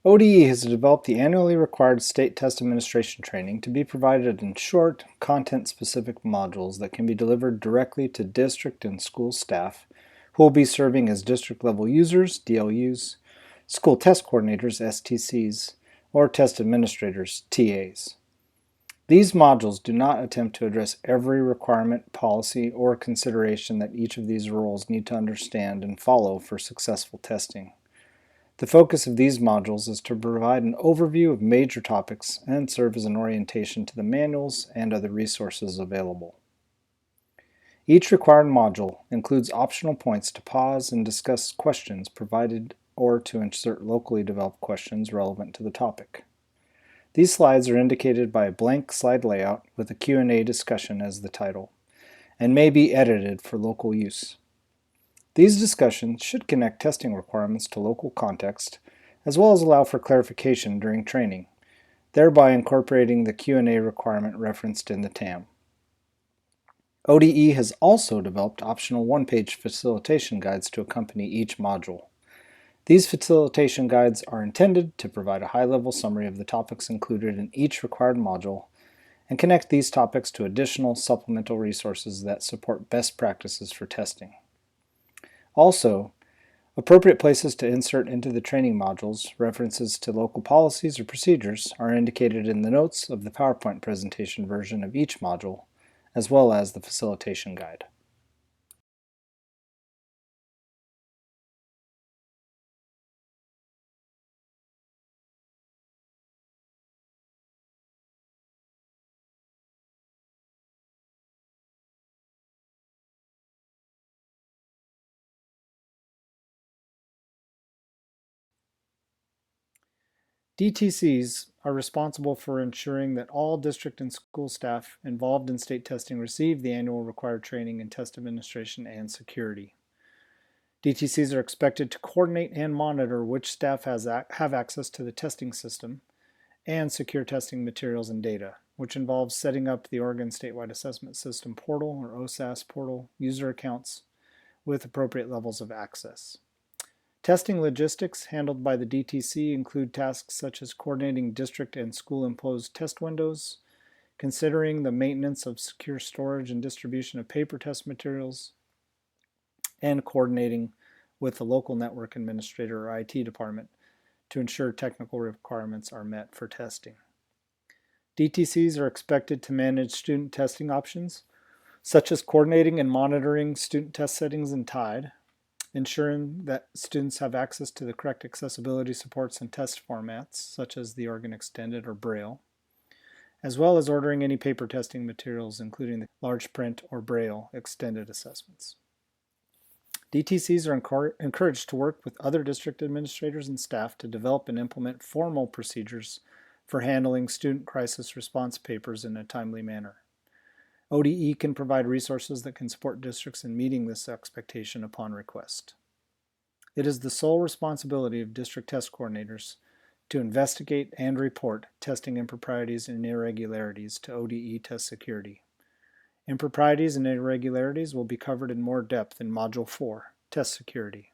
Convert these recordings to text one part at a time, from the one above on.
ODE has developed the annually required state test administration training to be provided in short, content-specific modules that can be delivered directly to district and school staff who will be serving as district-level users, DLUs, school test coordinators, STCs, or test administrators, TAs. These modules do not attempt to address every requirement, policy, or consideration that each of these roles need to understand and follow for successful testing. The focus of these modules is to provide an overview of major topics and serve as an orientation to the manuals and other resources available. Each required module includes optional points to pause and discuss questions provided or to insert locally developed questions relevant to the topic. These slides are indicated by a blank slide layout with a Q&A discussion as the title, and may be edited for local use. These discussions should connect testing requirements to local context, as well as allow for clarification during training, thereby incorporating the Q&A requirement referenced in the TAM. ODE has also developed optional one-page facilitation guides to accompany each module. These facilitation guides are intended to provide a high-level summary of the topics included in each required module and connect these topics to additional supplemental resources that support best practices for testing. Also, appropriate places to insert into the training modules references to local policies or procedures are indicated in the notes of the PowerPoint presentation version of each module, as well as the facilitation guide. DTCs are responsible for ensuring that all district and school staff involved in state testing receive the annual required training in test administration and security. DTCs are expected to coordinate and monitor which staff have access to the testing system and secure testing materials and data, which involves setting up the Oregon Statewide Assessment System portal or OSAS portal user accounts with appropriate levels of access. Testing logistics handled by the DTC include tasks such as coordinating district and school-imposed test windows, considering the maintenance of secure storage and distribution of paper test materials, and coordinating with the local network administrator or IT department to ensure technical requirements are met for testing. DTCs are expected to manage student testing options, such as coordinating and monitoring student test settings in TIDE, ensuring that students have access to the correct accessibility supports and test formats, such as the Oregon Extended or Braille, as well as ordering any paper testing materials, including the large print or Braille extended assessments. DTCs are encouraged to work with other district administrators and staff to develop and implement formal procedures for handling student crisis response papers in a timely manner. ODE can provide resources that can support districts in meeting this expectation upon request. It is the sole responsibility of district test coordinators to investigate and report testing improprieties and irregularities to ODE Test Security. Improprieties and irregularities will be covered in more depth in Module 4, Test Security.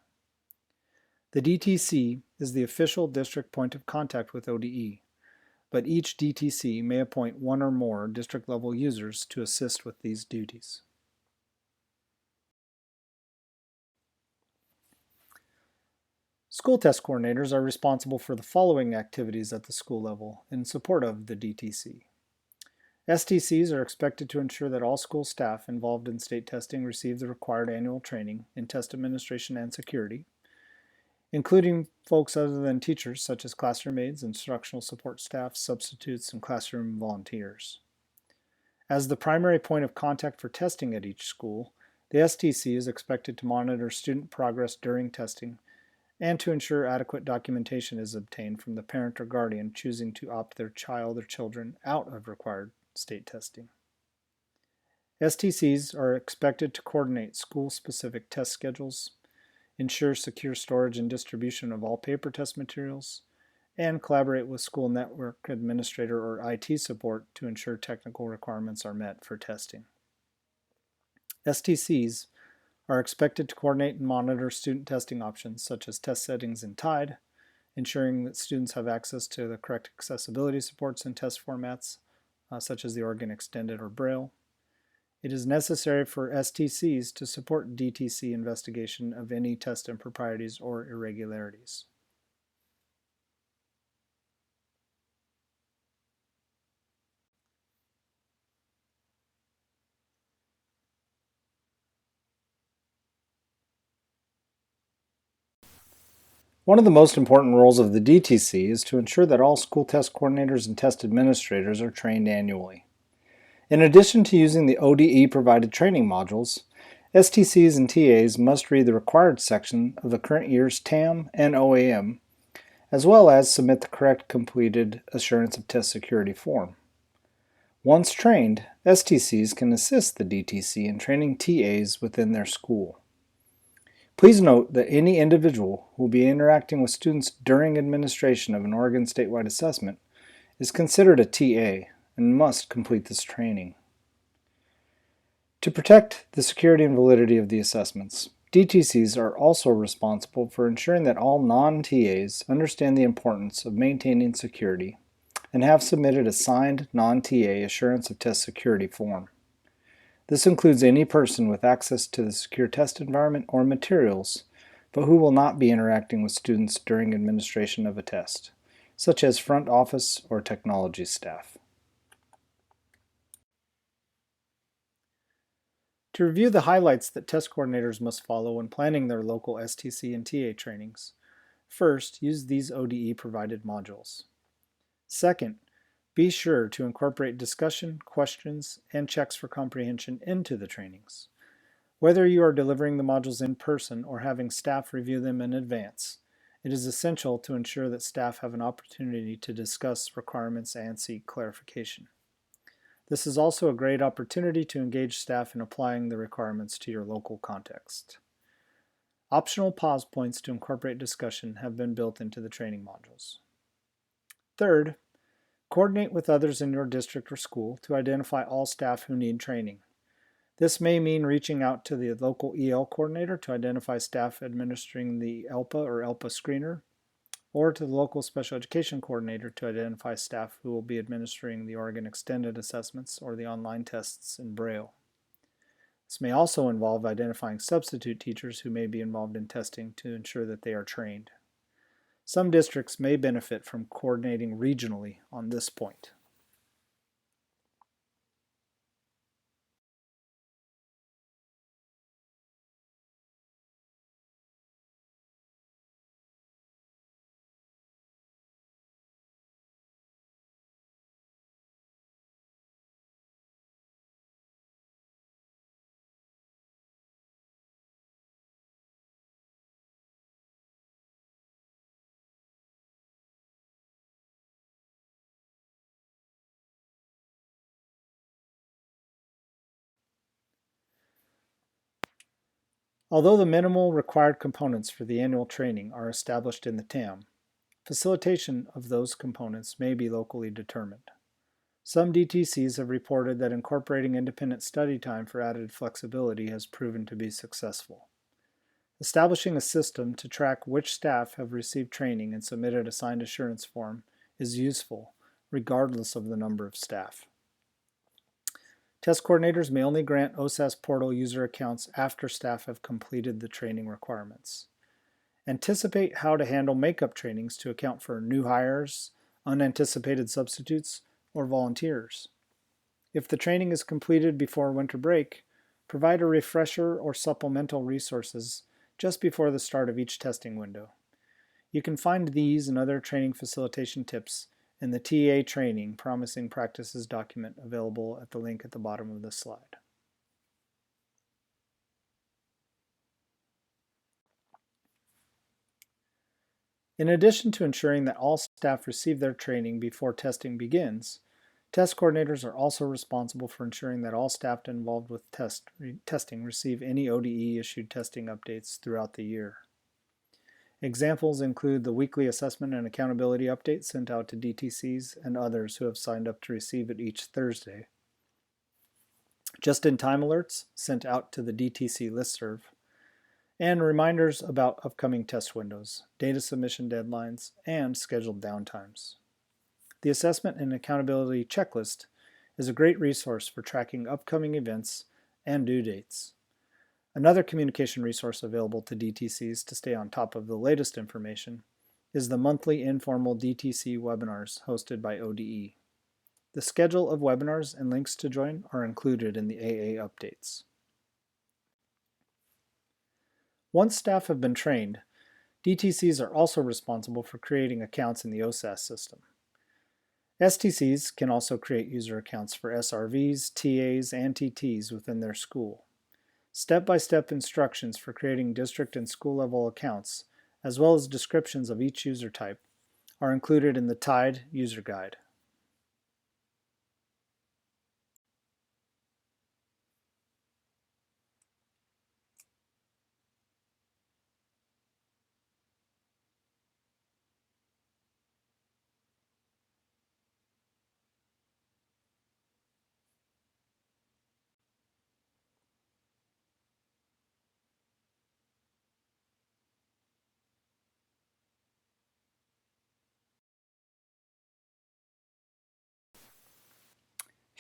The DTC is the official district point of contact with ODE, but each DTC may appoint one or more district-level users to assist with these duties. School test coordinators are responsible for the following activities at the school level in support of the DTC. STCs are expected to ensure that all school staff involved in state testing receive the required annual training in test administration and security, including folks other than teachers such as classroom aides, instructional support staff, substitutes, and classroom volunteers. As the primary point of contact for testing at each school, the STC is expected to monitor student progress during testing and to ensure adequate documentation is obtained from the parent or guardian choosing to opt their child or children out of required state testing. STCs are expected to coordinate school-specific test schedules, ensure secure storage and distribution of all paper test materials, and collaborate with school network administrator or IT support to ensure technical requirements are met for testing. STCs are expected to coordinate and monitor student testing options such as test settings in TIDE, ensuring that students have access to the correct accessibility supports and test formats, such as the Oregon Extended or Braille. It is necessary for STCs to support DTC investigation of any test improprieties or irregularities. One of the most important roles of the DTC is to ensure that all school test coordinators and test administrators are trained annually. In addition to using the ODE-provided training modules, STCs and TAs must read the required section of the current year's TAM and OAM, as well as submit the correct completed Assurance of Test Security form. Once trained, STCs can assist the DTC in training TAs within their school. Please note that any individual who will be interacting with students during administration of an Oregon statewide assessment is considered a TA and must complete this training. To protect the security and validity of the assessments, DTCs are also responsible for ensuring that all non-TAs understand the importance of maintaining security and have submitted a signed non-TA Assurance of Test Security form. This includes any person with access to the secure test environment or materials, but who will not be interacting with students during administration of a test, such as front office or technology staff. To review the highlights that test coordinators must follow when planning their local STC and TA trainings, first, use these ODE-provided modules. Second, be sure to incorporate discussion, questions, and checks for comprehension into the trainings. Whether you are delivering the modules in person or having staff review them in advance, it is essential to ensure that staff have an opportunity to discuss requirements and seek clarification. This is also a great opportunity to engage staff in applying the requirements to your local context. Optional pause points to incorporate discussion have been built into the training modules. Third, coordinate with others in your district or school to identify all staff who need training. This may mean reaching out to the local EL coordinator to identify staff administering the ELPA or ELPA screener, or to the local special education coordinator to identify staff who will be administering the Oregon Extended assessments or the online tests in Braille. This may also involve identifying substitute teachers who may be involved in testing to ensure that they are trained. Some districts may benefit from coordinating regionally on this point. Although the minimal required components for the annual training are established in the TAM, facilitation of those components may be locally determined. Some DTCs have reported that incorporating independent study time for added flexibility has proven to be successful. Establishing a system to track which staff have received training and submitted a signed assurance form is useful, regardless of the number of staff. Test coordinators may only grant OSAS portal user accounts after staff have completed the training requirements. Anticipate how to handle makeup trainings to account for new hires, unanticipated substitutes, or volunteers. If the training is completed before winter break, provide a refresher or supplemental resources just before the start of each testing window. You can find these and other training facilitation tips in the TA Training Promising Practices document available at the link at the bottom of this slide. In addition to ensuring that all staff receive their training before testing begins, test coordinators are also responsible for ensuring that all staff involved with testing receive any ODE-issued testing updates throughout the year. Examples include the weekly assessment and accountability update sent out to DTCs and others who have signed up to receive it each Thursday, just-in-time alerts sent out to the DTC listserv, and reminders about upcoming test windows, data submission deadlines, and scheduled downtimes. The Assessment and Accountability Checklist is a great resource for tracking upcoming events and due dates. Another communication resource available to DTCs to stay on top of the latest information is the monthly informal DTC webinars hosted by ODE. The schedule of webinars and links to join are included in the AA updates. Once staff have been trained, DTCs are also responsible for creating accounts in the OSAS system. STCs can also create user accounts for SRVs, TAs, and TTs within their school. Step-by-step instructions for creating district and school-level accounts, as well as descriptions of each user type, are included in the TIDE user guide.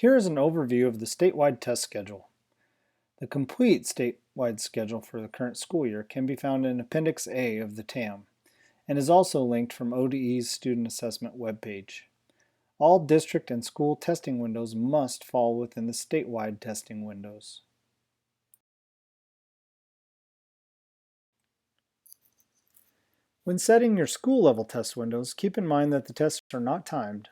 Here is an overview of the statewide test schedule. The complete statewide schedule for the current school year can be found in Appendix A of the TAM and is also linked from ODE's Student Assessment webpage. All district and school testing windows must fall within the statewide testing windows. When setting your school-level test windows, keep in mind that the tests are not timed,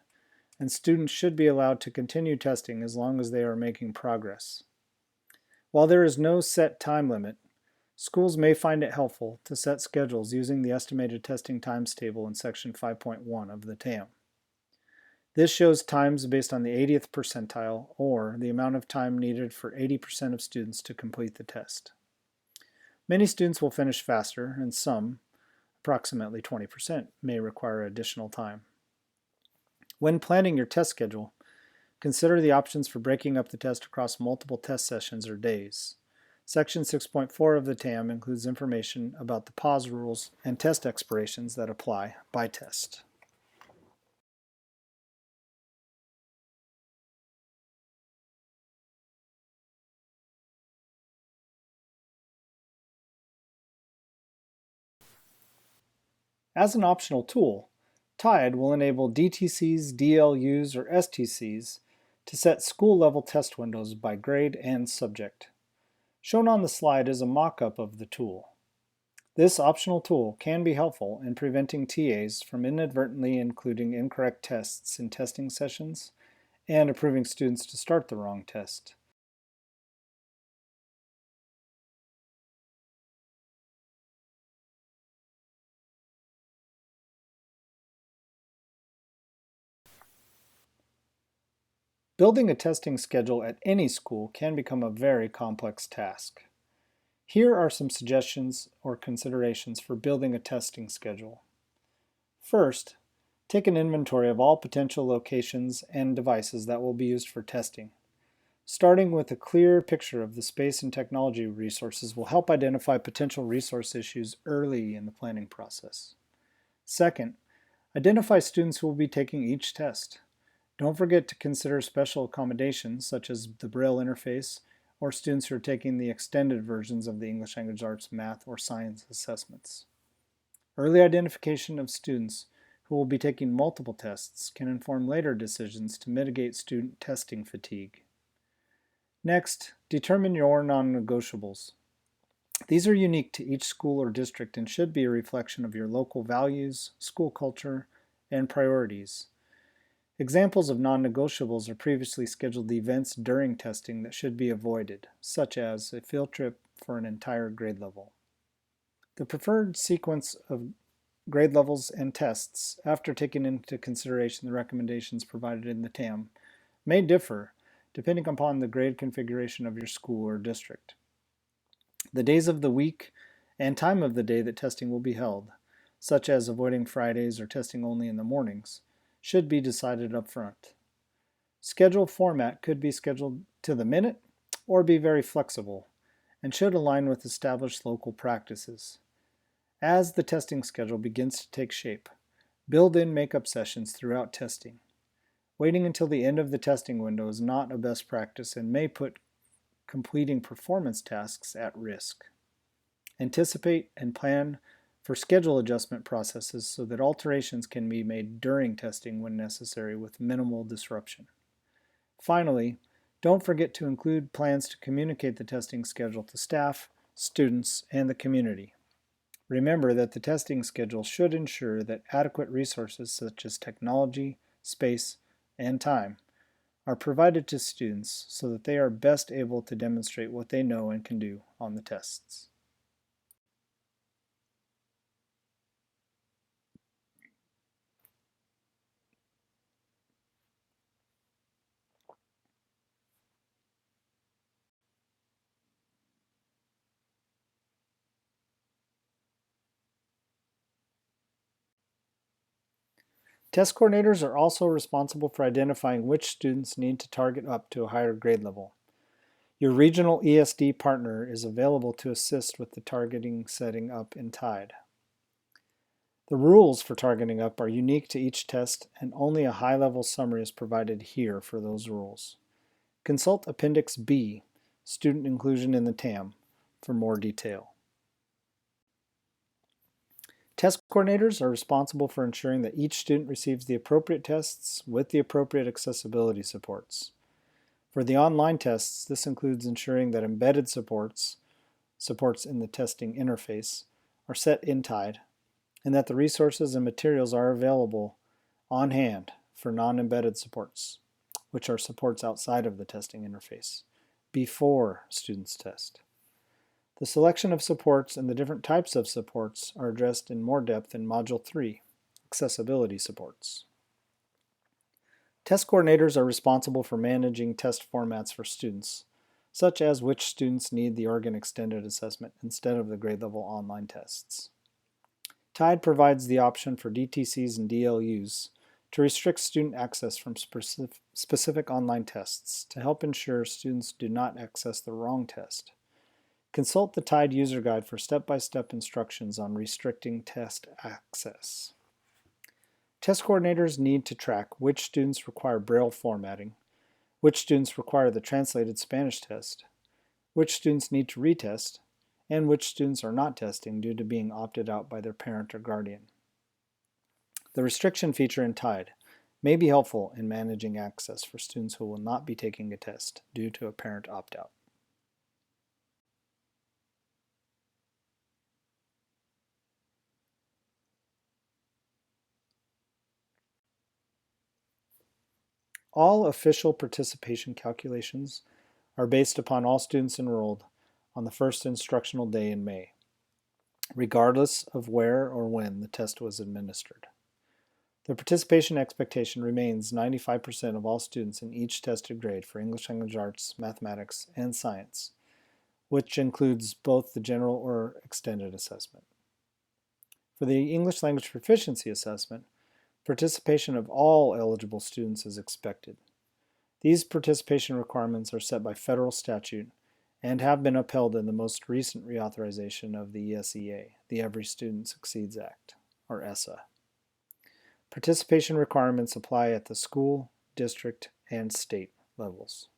and students should be allowed to continue testing as long as they are making progress. While there is no set time limit, schools may find it helpful to set schedules using the estimated testing times table in section 5.1 of the TAM. This shows times based on the 80th percentile, or the amount of time needed for 80% of students to complete the test. Many students will finish faster, and some, approximately 20%, may require additional time. When planning your test schedule, consider the options for breaking up the test across multiple test sessions or days. Section 6.4 of the TAM includes information about the pause rules and test expirations that apply by test. As an optional tool, TIDE will enable DTCs, DLUs, or STCs to set school-level test windows by grade and subject. Shown on the slide is a mock-up of the tool. This optional tool can be helpful in preventing TAs from inadvertently including incorrect tests in testing sessions and approving students to start the wrong test. Building a testing schedule at any school can become a very complex task. Here are some suggestions or considerations for building a testing schedule. First, take an inventory of all potential locations and devices that will be used for testing. Starting with a clear picture of the space and technology resources will help identify potential resource issues early in the planning process. Second, identify students who will be taking each test. Don't forget to consider special accommodations such as the Braille interface or students who are taking the extended versions of the English Language Arts, math, or science assessments. Early identification of students who will be taking multiple tests can inform later decisions to mitigate student testing fatigue. Next, determine your non-negotiables. These are unique to each school or district and should be a reflection of your local values, school culture, and priorities. Examples of non-negotiables are previously scheduled events during testing that should be avoided, such as a field trip for an entire grade level. The preferred sequence of grade levels and tests, after taking into consideration the recommendations provided in the TAM, may differ depending upon the grade configuration of your school or district. The days of the week and time of the day that testing will be held, such as avoiding Fridays or testing only in the mornings, should be decided up front. Schedule format could be scheduled to the minute or be very flexible, and should align with established local practices. As the testing schedule begins to take shape, build in makeup sessions throughout testing. Waiting until the end of the testing window is not a best practice and may put completing performance tasks at risk. Anticipate and plan for schedule adjustment processes so that alterations can be made during testing when necessary with minimal disruption. Finally, don't forget to include plans to communicate the testing schedule to staff, students, and the community. Remember that the testing schedule should ensure that adequate resources such as technology, space, and time are provided to students so that they are best able to demonstrate what they know and can do on the tests. Test coordinators are also responsible for identifying which students need to target up to a higher grade level. Your regional ESD partner is available to assist with the targeting setting up in TIDE. The rules for targeting up are unique to each test, and only a high-level summary is provided here for those rules. Consult Appendix B, Student Inclusion in the TAM, for more detail. Test coordinators are responsible for ensuring that each student receives the appropriate tests with the appropriate accessibility supports. For the online tests, this includes ensuring that embedded supports in the testing interface, are set in TIDE, and that the resources and materials are available on hand for non-embedded supports, which are supports outside of the testing interface, before students test. The selection of supports and the different types of supports are addressed in more depth in Module 3, Accessibility Supports. Test coordinators are responsible for managing test formats for students, such as which students need the Oregon Extended Assessment instead of the grade level online tests. TIDE provides the option for DTCs and DLUs to restrict student access from specific online tests to help ensure students do not access the wrong test. Consult the TIDE user guide for step-by-step instructions on restricting test access. Test coordinators need to track which students require Braille formatting, which students require the translated Spanish test, which students need to retest, and which students are not testing due to being opted out by their parent or guardian. The restriction feature in TIDE may be helpful in managing access for students who will not be taking a test due to a parent opt-out. All official participation calculations are based upon all students enrolled on the first instructional day in May, regardless of where or when the test was administered. The participation expectation remains 95% of all students in each tested grade for English Language Arts, Mathematics, and Science, which includes both the general or extended assessment. For the English Language Proficiency Assessment, participation of all eligible students is expected. These participation requirements are set by federal statute and have been upheld in the most recent reauthorization of the ESEA, the Every Student Succeeds Act, or ESSA. Participation requirements apply at the school, district, and state levels.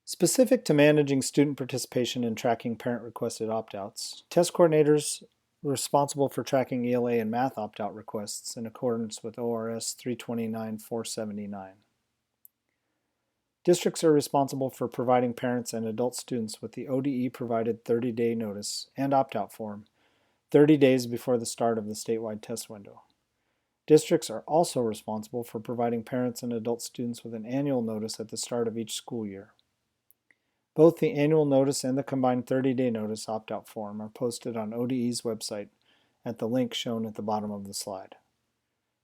Specific to managing student participation and tracking parent-requested opt-outs, test coordinators responsible for tracking ELA and math opt-out requests in accordance with ORS 329-479. Districts are responsible for providing parents and adult students with the ODE-provided 30-day notice and opt-out form 30 days before the start of the statewide test window. Districts are also responsible for providing parents and adult students with an annual notice at the start of each school year. Both the annual notice and the combined 30-day notice opt-out form are posted on ODE's website at the link shown at the bottom of the slide.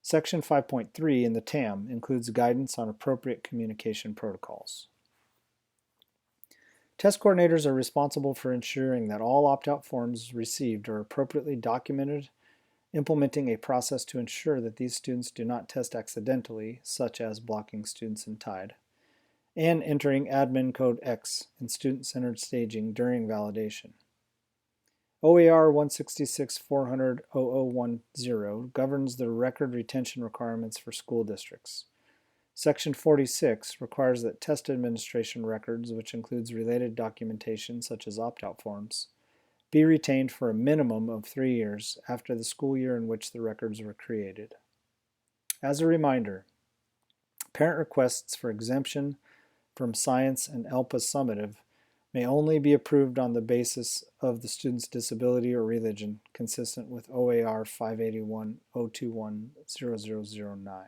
Section 5.3 in the TAM includes guidance on appropriate communication protocols. Test coordinators are responsible for ensuring that all opt-out forms received are appropriately documented, implementing a process to ensure that these students do not test accidentally, such as blocking students in TIDE, and entering admin code X in student-centered staging during validation. OAR 166-400-0010 governs the record retention requirements for school districts. Section 46 requires that test administration records, which includes related documentation such as opt-out forms, be retained for a minimum of 3 years after the school year in which the records were created. As a reminder, parent requests for exemption from science and ELPA summative may only be approved on the basis of the student's disability or religion, consistent with OAR 581-021-0009.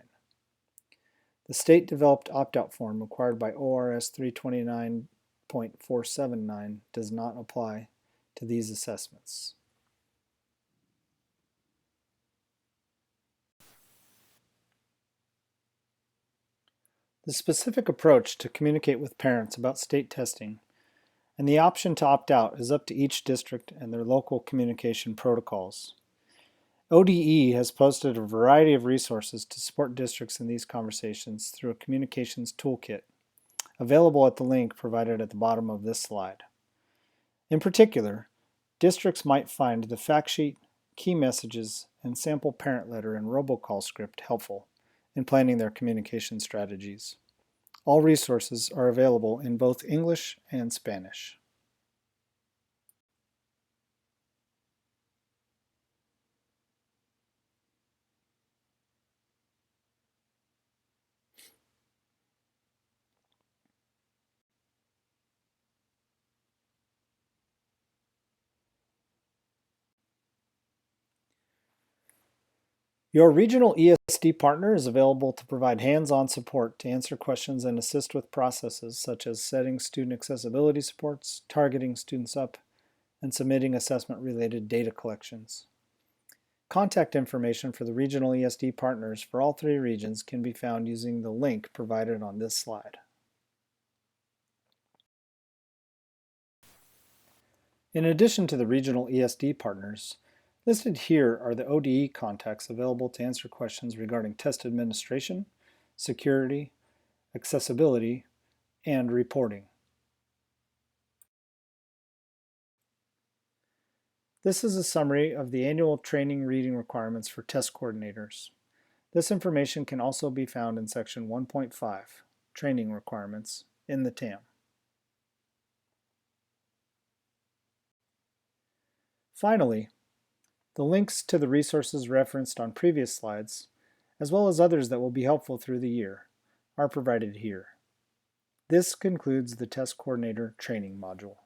The state-developed opt-out form required by ORS 329.479 does not apply to these assessments. The specific approach to communicate with parents about state testing and the option to opt out is up to each district and their local communication protocols. ODE has posted a variety of resources to support districts in these conversations through a communications toolkit, available at the link provided at the bottom of this slide. In particular, districts might find the fact sheet, key messages, and sample parent letter and robocall script helpful in planning their communication strategies. All resources are available in both English and Spanish. Your regional ESD partner is available to provide hands-on support to answer questions and assist with processes such as setting student accessibility supports, targeting students up, and submitting assessment-related data collections. Contact information for the regional ESD partners for all 3 regions can be found using the link provided on this slide. In addition to the regional ESD partners, listed here are the ODE contacts available to answer questions regarding test administration, security, accessibility, and reporting. This is a summary of the annual training reading requirements for test coordinators. This information can also be found in section 1.5, Training Requirements, in the TAM. Finally, the links to the resources referenced on previous slides, as well as others that will be helpful through the year, are provided here. This concludes the Test Coordinator training module.